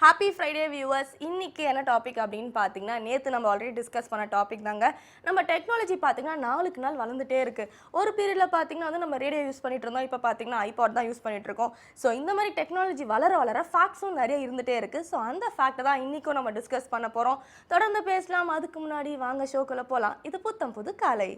Happy Friday viewers. இன்னைக்கு என்ன topic அப்படின்னு பார்த்தீங்கன்னா, நேற்று நம்ம ஆல்ரெடி டிஸ்கஸ் பண்ண டாபிக் தாங்க. நம்ம டெக்னாலஜி பார்த்தீங்கன்னா நாளுக்கு நாள் வளர்ந்துட்டே இருக்கு. ஒரு பீரியடில் பார்த்தீங்கன்னா வந்து நம்ம ரேடியோ யூஸ் பண்ணிட்டு இருந்தோம். இப்போ பார்த்தீங்கன்னா ஐபாட் தான் யூஸ் பண்ணிட்டு இருக்கோம். ஸோ இந்த மாதிரி டெக்னாலஜி வளர வளர ஃபேக்ட்ஸும் நிறைய இருந்துகிட்டே இருக்கு. ஸோ அந்த ஃபேக்ட்டை தான் இன்றைக்கும் நம்ம டிஸ்கஸ் பண்ண போகிறோம். தொடர்ந்து பேசலாம். அதுக்கு முன்னாடி வாங்க ஷோக்குள்ளே போகலாம். இது புத்தம் புது காலை.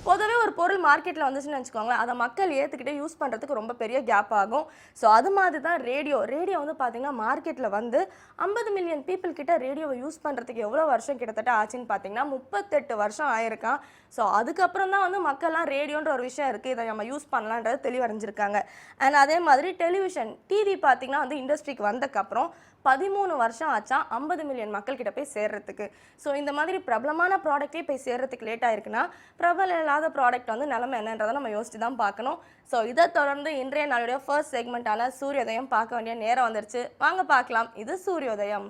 பொதுவே ஒரு பொருள் மார்க்கெட்டில் வந்துச்சுன்னு வச்சுக்கோங்களேன், அதை மக்கள் ஏற்றுக்கிட்டே யூஸ் பண்ணுறதுக்கு ரொம்ப பெரிய கேப் ஆகும். ஸோ அது மாதிரி தான் ரேடியோ வந்து பார்த்தீங்கன்னா மார்க்கெட்டில் வந்து 50 மில்லியன் பீப்புள் கிட்ட ரேடியோவை யூஸ் பண்ணுறதுக்கு எவ்வளோ வருஷம் கிட்டத்தட்ட ஆச்சுன்னு பார்த்தீங்கன்னா 38 வருஷம் ஆயிருக்கான். ஸோ அதுக்கப்புறம் தான் வந்து மக்கள்லாம் ரேடியோன்ற ஒரு விஷயம் இருக்குது, இதை நம்ம யூஸ் பண்ணலான்றது தெளிவடைஞ்சிருக்காங்க. அண்ட் அதே மாதிரி டெலிவிஷன் டிவி பார்த்தீங்கன்னா வந்து இண்டஸ்ட்ரிக்கு வந்தக்கப்புறம் 13 வருஷம் ஆச்சா 50 மில்லியன் மக்கள் கிட்ட போய் சேர்றதுக்கு. ஸோ இந்த மாதிரி பிரபலமான ப்ராடக்டே போய் சேர்றதுக்கு லேட் ஆயிருக்குன்னா, பிரபலம் இல்லாத ப்ராடக்ட் வந்து நிலைமை என்னன்றதை நம்ம யோசிச்சு தான் பார்க்கணும். ஸோ இதை தொடர்ந்து இன்றைய நாளுடைய ஃபர்ஸ்ட் செக்மெண்ட்டான சூரியோதயம் பார்க்க வேண்டிய நேரம் வந்துருச்சு. வாங்க பார்க்கலாம். இது சூரியோதயம்.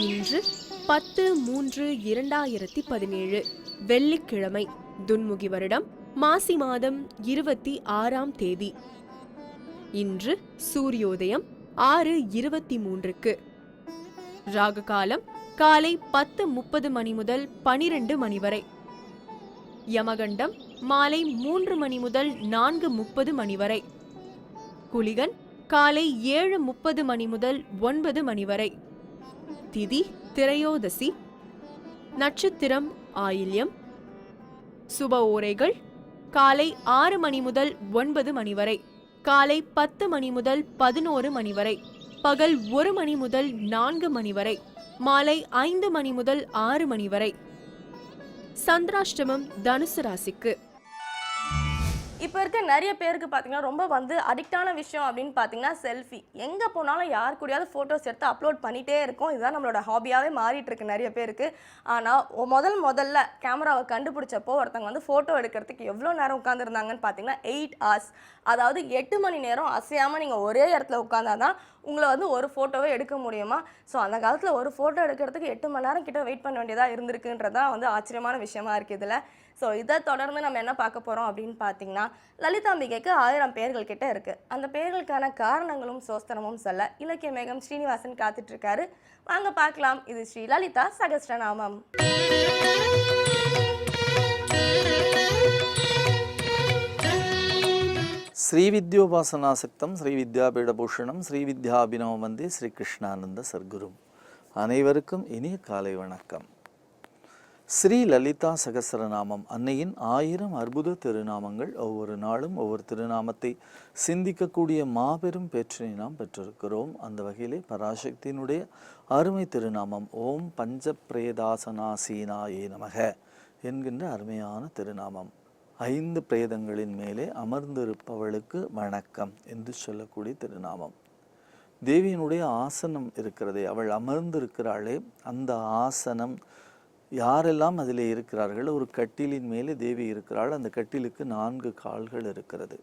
இன்று 10/3/2017 வெள்ளிக்கிழமை, துன்முகி வருடம் மாசி மாதம் 26ஆம் தேதி. இன்று சூரியோதயம் 6:23க்கு. ராகு காலம் காலை 10:30 மணி முதல் 12 மணி வரை. யமகண்டம் மாலை 3 மணி முதல் 4:30 மணி வரை. குளிகன் காலை 7:30 மணி முதல் 9 மணி வரை. திதி திரையோதசி. நட்சத்திரம் ஆயில்யம். சுப ஓரைகள் காலை 6 மணி முதல் 9 மணி வரை, காலை 10 மணி முதல் 11 மணி வரை, பகல் 1 மணி முதல் 4 மணி வரை, மாலை 5 மணி முதல் 6 மணி வரை. சந்திராஷ்டமம் தனுசு ராசிக்கு. இப்போ இருக்க நிறைய பேருக்கு பார்த்தீங்கன்னா ரொம்ப வந்து அடிக்டான விஷயம் அப்படின்னு பார்த்தீங்கன்னா செல்ஃபி. எங்கே போனாலும் யார் கூடயாவது ஃபோட்டோஸ் எடுத்து அப்லோட் பண்ணிகிட்டே இருக்கும். இதுதான் நம்மளோட ஹாபியாகவே மாறிட்டு இருக்கு நிறைய பேருக்கு. ஆனால் முதல்ல கேமராவை கண்டுபிடிச்சப்போ ஒருத்தவங்க வந்து ஃபோட்டோ எடுக்கிறதுக்கு எவ்வளோ நேரம் உட்காந்துருந்தாங்கன்னு பார்த்தீங்கன்னா 8 hours. அதாவது 8 மணி நேரம் அசையாமல் நீங்கள் ஒரே இடத்துல உட்காந்தாதான் உங்களை வந்து ஒரு ஃபோட்டோவே எடுக்க முடியுமா? ஸோ அந்த காலத்தில் ஒரு ஃபோட்டோ எடுக்கிறதுக்கு 8 மணி நேரம் கிட்ட வெயிட் பண்ண வேண்டியதாக இருந்திருக்குன்றதான் வந்து ஆச்சரியமான விஷயமா இருக்குது இதில். ஸோ இதை தொடர்ந்து நம்ம என்ன பார்க்க போகிறோம் அப்படின்னு பார்த்தீங்கன்னா, லலிதாம்பிகைக்கு 1000 பேர்கள் கிட்ட இருக்குது. அந்த பேர்களுக்கான காரணங்களும் சோஸ்திரமும் சொல்ல இலக்கிய மேகம் ஸ்ரீனிவாசன் காத்துட்ருக்காரு. வாங்க பார்க்கலாம். இது ஸ்ரீ லலிதா சகஸ்ரநாமம். ஸ்ரீவித்யோபாசனாசக்தம் ஸ்ரீவித்யாபீடபூஷணம் ஸ்ரீவித்யாபினவ வந்தே ஸ்ரீ கிருஷ்ணானந்த சர்க்குரும். அனைவருக்கும் இனிய காலை வணக்கம். ஸ்ரீ லலிதா சகஸ்ரநாமம் அன்னையின் 1000 அற்புத திருநாமங்கள். ஒவ்வொரு நாளும் ஒவ்வொரு திருநாமத்தை சிந்திக்கக்கூடிய மாபெரும் பேற்றினை நாம் பெற்றிருக்கிறோம். அந்த வகையிலே பராசக்தியினுடைய அருமை திருநாமம் ஓம் பஞ்சப்ரேதாசனாசீனாயே நமக என்கின்ற அருமையான திருநாமம். 5 பிரேதங்களின் மேலே அமர்ந்திருப்பவளுக்கு வணக்கம் என்று சொல்லக்கூடிய திருநாமம். தேவியினுடைய ஆசனம் இருக்கிறதே, அவள் அமர்ந்திருக்கிறாளே, அந்த ஆசனம் யாரெல்லாம் அதில் இருக்கிறார்கள்? ஒரு கட்டிலின் மேலே தேவி இருக்கிறாள். அந்த கட்டிலுக்கு 4 கால்கள் இருக்கிறது.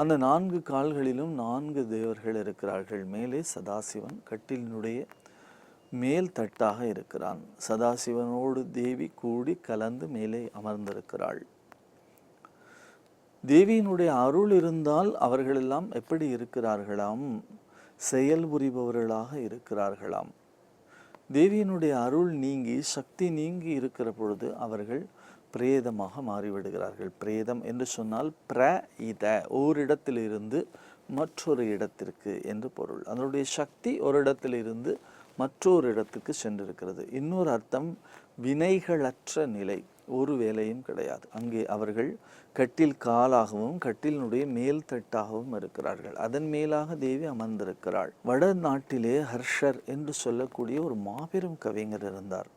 அந்த 4 கால்களிலும் 4 தேவர்கள் இருக்கிறார்கள். மேலே சதாசிவன் கட்டிலினுடைய மேல் தட்டாக இருக்கிறான். சதாசிவனோடு தேவி கூடி கலந்து மேலே அமர்ந்திருக்கிறாள். தேவியினுடைய அருள் இருந்தால் அவர்களெல்லாம் எப்படி இருக்கிறார்களாம்? செயல்புரிபவர்களாக இருக்கிறார்களாம். தேவியினுடைய அருள் நீங்கி சக்தி நீங்கி இருக்கிற பொழுது அவர்கள் பிரேதமாக மாறிவிடுகிறார்கள். பிரேதம் என்று சொன்னால் ஓரிடத்திலிருந்து மற்றொரு இடத்திற்கு என்று பொருள். அதனுடைய சக்தி ஒரு இடத்திலிருந்து மற்றொரு இடத்துக்கு சென்றிருக்கிறது. இன்னொரு அர்த்தம் வினைகளற்ற நிலை, ஒரு வேலையும் கிடையாது. அங்கே அவர்கள் கட்டில் காலாகவும் கட்டிலினுடைய மேல் தட்டாகவும் இருக்கிறார்கள். அதன் மேலாக தேவி அமர்ந்திருக்கிறாள். வட நாட்டிலே ஹர்ஷர் என்று சொல்லக்கூடிய ஒரு மாபெரும் கவிஞர் இருந்தார்.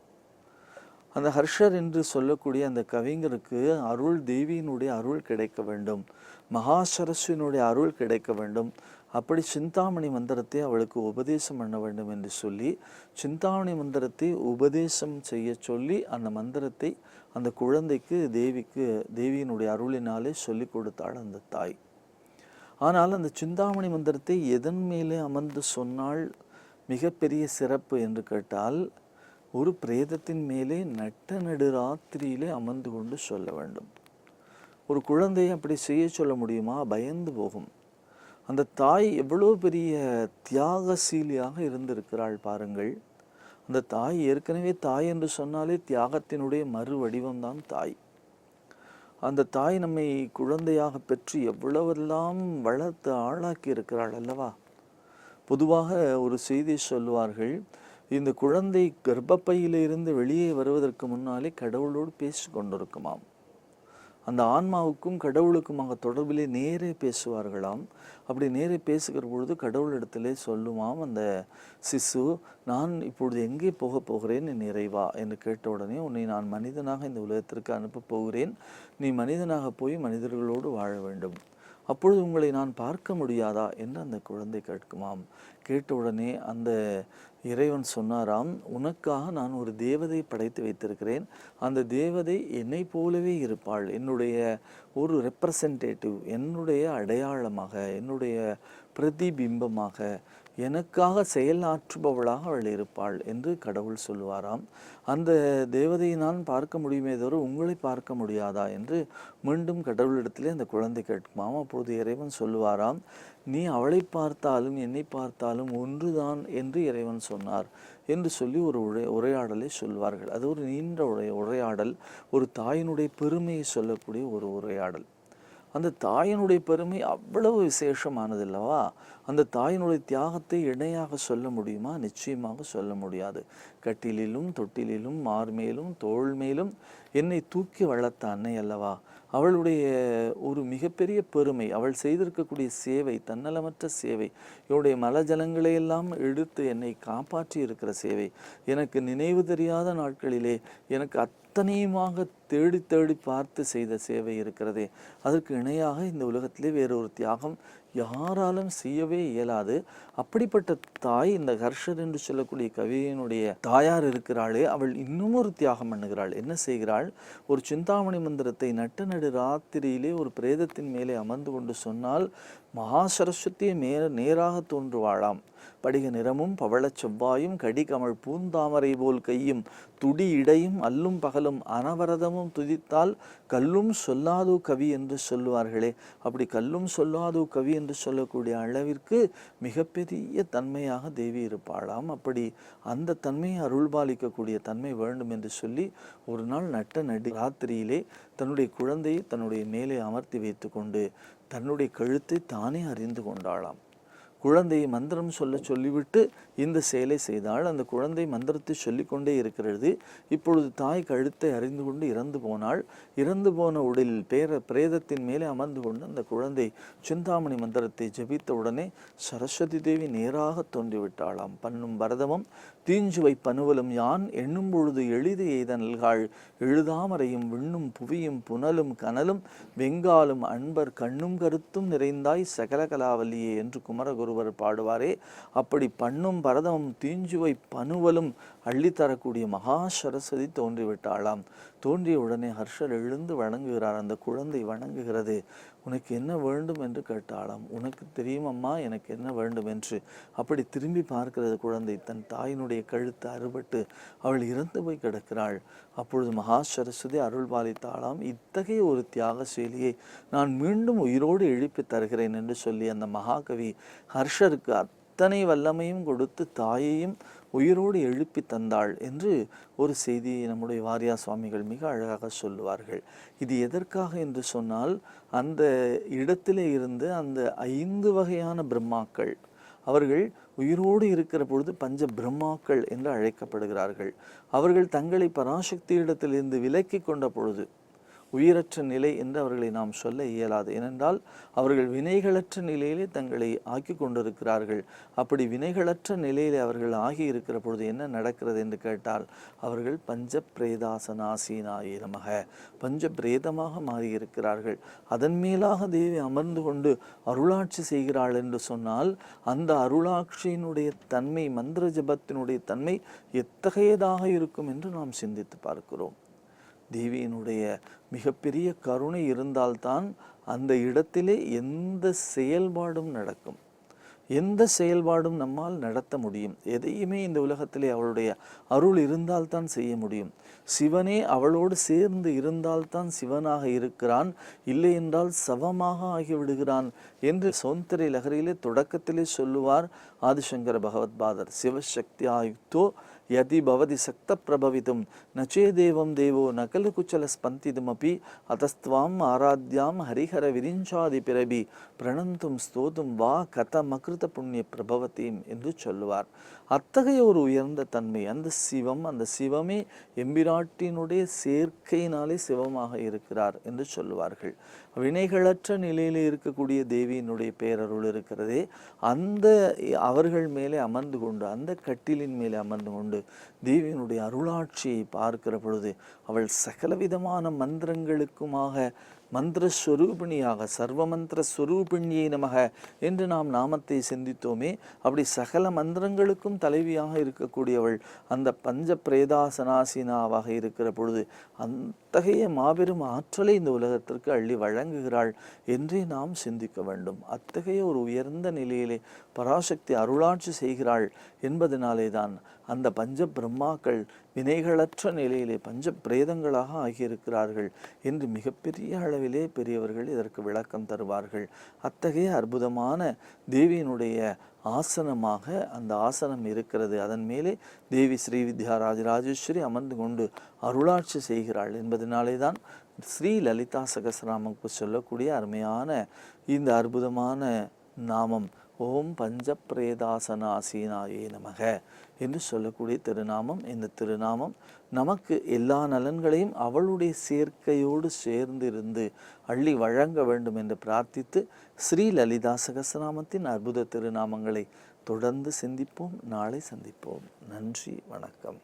அந்த ஹர்ஷர் என்று சொல்லக்கூடிய அந்த கவிஞருக்கு அருள், தேவியினுடைய அருள் கிடைக்க வேண்டும், மகா சரஸ்வனுடைய அருள் கிடைக்க வேண்டும். அப்படி சிந்தாமணி மந்திரத்தை அவளுக்கு உபதேசம் பண்ண வேண்டும் என்று சொல்லி சிந்தாமணி மந்திரத்தை உபதேசம் செய்ய சொல்லி அந்த மந்திரத்தை அந்த குழந்தைக்கு தேவியினுடைய அருளினாலே சொல்லி கொடுத்தாள் அந்த தாய். ஆனால் அந்த சிந்தாமணி மந்திரத்தை எதன் மேலே அமர்ந்து சொன்னால் மிகப்பெரிய சிறப்பு என்று கேட்டால், ஒரு பிரேதத்தின் மேலே நட்ட நடுராத்திரியிலே அமர்ந்து கொண்டு சொல்ல வேண்டும். ஒரு குழந்தையை அப்படி செய்ய சொல்ல முடியுமா? பயந்து போகும். அந்த தாய் எவ்வளோ பெரிய தியாகசீலியாக இருந்திருக்கிறாள் பாருங்கள். அந்த தாய் ஏற்கனவே தாய் என்று சொன்னாலே தியாகத்தினுடைய மறு வடிவம்தான் தாய். அந்த தாய் நம்மை குழந்தையாக பெற்று எவ்வளவெல்லாம் வளர்த்து ஆளாக்கி இருக்கிறாள் அல்லவா? பொதுவாக ஒரு செய்தி சொல்லுவார்கள், இந்த குழந்தை கர்ப்பப்பையிலிருந்து வெளியே வருவதற்கு முன்னாலே கடவுளோடு பேசி கொண்டிருக்குமாம். அந்த ஆன்மாவுக்கும் கடவுளுக்குமாக தொடர்பிலே நேரே பேசுவார்களாம். அப்படி நேரே பேசுகிற பொழுது கடவுளிடத்திலே சொல்லுமாம் அந்த சிசு, நான் இப்பொழுது எங்கே போகிறேன் என் இறைவா என்று கேட்ட உடனே, உன்னை நான் மனிதனாக இந்த உலகத்திற்கு அனுப்பப் போகிறேன், நீ மனிதனாக போய் மனிதர்களோடு வாழ வேண்டும், அப்பொழுது உங்களை நான் பார்க்க முடியாதா என்று அந்த குழந்தை கேட்குமாம். கேட்ட உடனே அந்த இறைவன் சொன்னாராம், உனக்காக நான் ஒரு தேவதை படைத்து வைத்திருக்கிறேன், அந்த தேவதை என்னை போலவே இருப்பாள், என்னுடைய ஒரு ரெப்ரசன்டேட்டிவ், என்னுடைய அடையாளமாக, என்னுடைய பிரதிபிம்பமாக, எனக்காக செயலாற்றுபவளாக அவள் இருப்பாள் என்று கடவுள் சொல்லுவாராம். அந்த தேவதையை நான் பார்க்க முடியுமே தவிர உங்களை பார்க்க முடியாதா என்று மீண்டும் கடவுளிடத்திலே அந்த குழந்தை கேட்குமாம். அப்பொழுது இறைவன் சொல்லுவாராம், நீ அவளை பார்த்தாலும் என்னை பார்த்தாலும் ஒன்றுதான் என்று இறைவன் சொன்னார் என்று சொல்லி ஒரு உரையாடலை சொல்வார்கள். அது ஒரு நீண்ட உரையாடல், ஒரு தாயினுடைய பெருமையை சொல்லக்கூடிய ஒரு உரையாடல். அந்த தாயினுடைய பெருமை அவ்வளவு விசேஷமானது அல்லவா? அந்த தாயினுடைய தியாகத்தை இணையாக சொல்ல முடியுமா? நிச்சயமாக சொல்ல முடியாது. கட்டிலிலும் தொட்டிலிலும் மார்மேலும் தோள் மேலும் என்னை தூக்கி வளர்த்த அன்னை அல்லவா? அவளுடைய ஒரு மிகப்பெரிய பெருமை, அவள் செய்திருக்கக்கூடிய சேவை, தன்னலமற்ற சேவை, என்னுடைய மலஜலங்களையெல்லாம் எடுத்து என்னை காப்பாற்றி இருக்கிற சேவை, எனக்கு நினைவு தெரியாத நாட்களிலே எனக்கு அத்தனையுமாக தேடி தேடி பார்த்து செய்த சேவை இருக்கிறதே, அதற்கு இணையாக இந்த உலகத்திலே வேறொரு தியாகம் யாராலும் செய்யவே இயலாது. அப்படிப்பட்ட தாய் இந்த ஹர்ஷர் என்று சொல்லக்கூடிய கவியினுடைய தாயார் இருக்கிறாளே, அவள் இன்னும் ஒரு தியாகம் பண்ணுகிறாள். என்ன செய்கிறாள்? ஒரு சிந்தாமணி மந்திரத்தை நட்ட நடு ராத்திரியிலே ஒரு பிரேதத்தின் மேலே அமர்ந்து கொண்டு சொன்னால் மகா சரஸ்வதியை நேராக தோன்றுவாளாம். படிக நிறமும் பவளச் செவ்வாயும் கடிகமழ் பூந்தாமரை போல் கையும் துடி இடையும் அல்லும் பகலும் அனவரதமும் துதித்தால் கல்லும் சொல்லாதோ கவி என்று சொல்லுவார்களே, அப்படி கல்லும் சொல்லாதோ கவி என்று சொல்லக்கூடிய அளவிற்கு மிகப்பெரிய தன்மையாக தேவி இருப்பாளாம். அப்படி அந்த தன்மையை அருள்பாலிக்கக்கூடிய தன்மை வேண்டும் என்று சொல்லி ஒரு நாள் நட்ட நடு ராத்திரியிலே தன்னுடைய குழந்தையை தன்னுடைய மேலே அமர்த்தி வைத்து கொண்டு தன்னுடைய கழுத்தை தானே அறிந்து கொண்டாளாம். குழந்தையை மந்திரம் சொல்லிவிட்டு இந்த செயலை செய்தால் அந்த குழந்தை மந்திரத்தை சொல்லிக்கொண்டே இருக்கிறது. இப்பொழுது தாய் கழுத்தை அறிந்து கொண்டு இறந்து போனாள். இறந்து போன உடலில் பிரேதத்தின் மேலே அமர்ந்து கொண்டு அந்த குழந்தை சிந்தாமணி மந்திரத்தை ஜபித்த உடனே சரஸ்வதி தேவி நேராக தோன்றிவிட்டாளாம். பண்ணும் பரதமும் தீஞ்சுவை பனுவலும் யான் எண்ணும் பொழுது எளிது எய்த நல்காள் எழுதாமறையும் விண்ணும் புவியும் புனலும் கனலும் வெங்காலும் அன்பர் கண்ணும் கருத்தும் நிறைந்தாய் சகல கலாவல்லியே என்று குமரகுருவர் பாடுவாரே, அப்படி பண்ணும் பரதமும் தீஞ்சுவை பனுவலும் அள்ளித்தரக்கூடிய மகா சரஸ்வதி தோன்றிவிட்டாளாம். தோன்றிய உடனே ஹர்ஷர் எழுந்து வணங்குகிறார். அந்த குழந்தை வணங்குகிறது. உனக்கு என்ன வேண்டும் என்று கேட்டாளாம். உனக்கு தெரியும் அம்மா எனக்கு என்ன வேண்டும் என்று. அப்படி திரும்பி பார்க்கிறது குழந்தை. தன் தாயினுடைய கழுத்து அறுபட்டு அவள் இறந்து போய் கிடக்கிறாள். அப்பொழுது மகா சரஸ்வதி அருள் பாலித்தாளாம், இத்தகைய ஒரு தியாகசீலியை நான் மீண்டும் உயிரோடு எழுப்பி தருகிறேன் என்று சொல்லி அந்த மகாகவி ஹர்ஷருக்கு அத்தனை வல்லமையும் கொடுத்து தாயையும் உயிரோடு எழுப்பி தந்தாள் என்று ஒரு செய்தியை நம்முடைய வாரியா சுவாமிகள் மிக அழகாக சொல்லுவார்கள். இது எதற்காக என்று சொன்னால், அந்த இடத்திலே இருந்து அந்த 5 வகையான பிரம்மாக்கள் அவர்கள் உயிரோடு இருக்கிற பொழுது பஞ்ச பிரம்மாக்கள் என்று அழைக்கப்படுகிறார்கள். அவர்கள் தங்களை பராசக்தி இடத்திலிருந்து விலக்கி கொண்ட பொழுது உயிரற்ற நிலை என்று அவர்களை நாம் சொல்ல இயலாது. ஏனென்றால் அவர்கள் வினைகளற்ற நிலையிலே தங்களை ஆக்கி கொண்டிருக்கிறார்கள். அப்படி வினைகளற்ற நிலையிலே அவர்கள் ஆகி இருக்கிற பொழுது என்ன நடக்கிறது என்று கேட்டால், அவர்கள் பஞ்ச பிரேதாசனாசீனாயே நமக, பஞ்ச பிரேதமாக மாறியிருக்கிறார்கள். அதன் மேலாக தேவி அமர்ந்து கொண்டு அருளாட்சி செய்கிறாள் என்று சொன்னால், அந்த அருளாட்சியினுடைய தன்மை, மந்திர ஜபத்தினுடைய தன்மை எத்தகையதாக இருக்கும் என்று நாம் சிந்தித்து பார்க்கிறோம். தேவியினுடைய மிகப்பெரிய கருணை இருந்தால்தான் அந்த இடத்திலே எந்த செயல்பாடும் நடக்கும், எந்த செயல்பாடும் நம்மால் நடத்த முடியும். எதையுமே இந்த உலகத்திலே அவளுடைய அருள் இருந்தால்தான் செய்ய முடியும். சிவனே அவளோடு சேர்ந்து இருந்தால்தான் சிவனாக இருக்கிறான், இல்லை என்றால் சவமாக ஆகிவிடுகிறான் என்று சௌந்தரிய லகரியிலே தொடக்கத்திலே சொல்லுவார் ஆதிசங்கர பகவத்பாதர். சிவசக்தி ஆயுக்தோ யதி பவதி சக்த பிரபவித்தும் நச்சே தேவம் தேவோ நகலு குச்சல ஸ்பந்திதுமபி அதஸ்துவாம் ஆராத்யாம் ஹரிஹர விரிஞ்சாதி பிறபி பிரணந்தும் ஸ்தோதும் வா கத மகிருத புண்ணிய பிரபவத்தீம் என்று சொல்லுவார். அத்தகைய ஒரு உயர்ந்த தன்மை அந்த சிவம், அந்த சிவமே எம்பிராட்டினுடைய சேர்க்கையினாலே சிவமாக இருக்கிறார் என்று சொல்லுவார்கள். வினைகளற்ற நிலையிலே இருக்கக்கூடிய தேவியினுடைய பேரருள் இருக்கிறதே, அந்த அவர்கள் மேலே அமர்ந்து கொண்டு, அந்த கட்டிலின் மேலே அமர்ந்து கொண்டு தேவியினுடைய அருளாட்சியை பார்க்கிற பொழுது அவள் சகலவிதமான மந்திரங்களுக்குமாக மந்திரஸ்வரூபிணியாக, சர்வமந்திர ஸ்வரூபிணியை நமக என்று நாம் நாமத்தை சிந்தித்தோமே, அப்படி சகல மந்திரங்களுக்கும் தலைவியாக இருக்கக்கூடியவள் அந்த பஞ்ச பிரேதாசனாசினாவாக இருக்கிற பொழுது அத்தகைய மாபெரும் ஆற்றலை இந்த உலகத்திற்கு அள்ளி வழங்குகிறாள் என்றே நாம் சிந்திக்க வேண்டும். அத்தகைய ஒரு உயர்ந்த நிலையிலே பராசக்தி அருளாட்சி செய்கிறாள் என்பதனாலே தான் அந்த பஞ்ச பிரம்மாக்கள் வினைகளற்ற நிலையிலே பஞ்ச பிரேதங்களாக ஆகியிருக்கிறார்கள் என்று மிகப்பெரிய அளவிலே பெரியவர்கள் இதற்கு விளக்கம் தருவார்கள். அத்தகைய அற்புதமான தேவியினுடைய ஆசனமாக அந்த ஆசனம் இருக்கிறது. அதன் மேலே தேவி ஸ்ரீ வித்யா ராஜராஜேஸ்வரி அமர்ந்து கொண்டு அருளாட்சி செய்கிறாள் என்பதனாலே தான் ஸ்ரீ லலிதா சகஸ்ரநாமக்கு சொல்லக்கூடிய அருமையான இந்த அற்புதமான நாமம் ஓம் பஞ்ச பிரேதாசனாசீனாயே நமக என்று சொல்லக்கூடிய திருநாமம். இந்த திருநாமம் நமக்கு எல்லா நலன்களையும் அவளுடைய சேர்க்கையோடு சேர்ந்திருந்து அள்ளி வழங்க வேண்டும் என்று பிரார்த்தித்து ஸ்ரீ லலிதா சகஸ்ரநாமத்தின் அற்புத திருநாமங்களை தொடர்ந்து சிந்திப்போம். நாளை சந்திப்போம். நன்றி, வணக்கம்.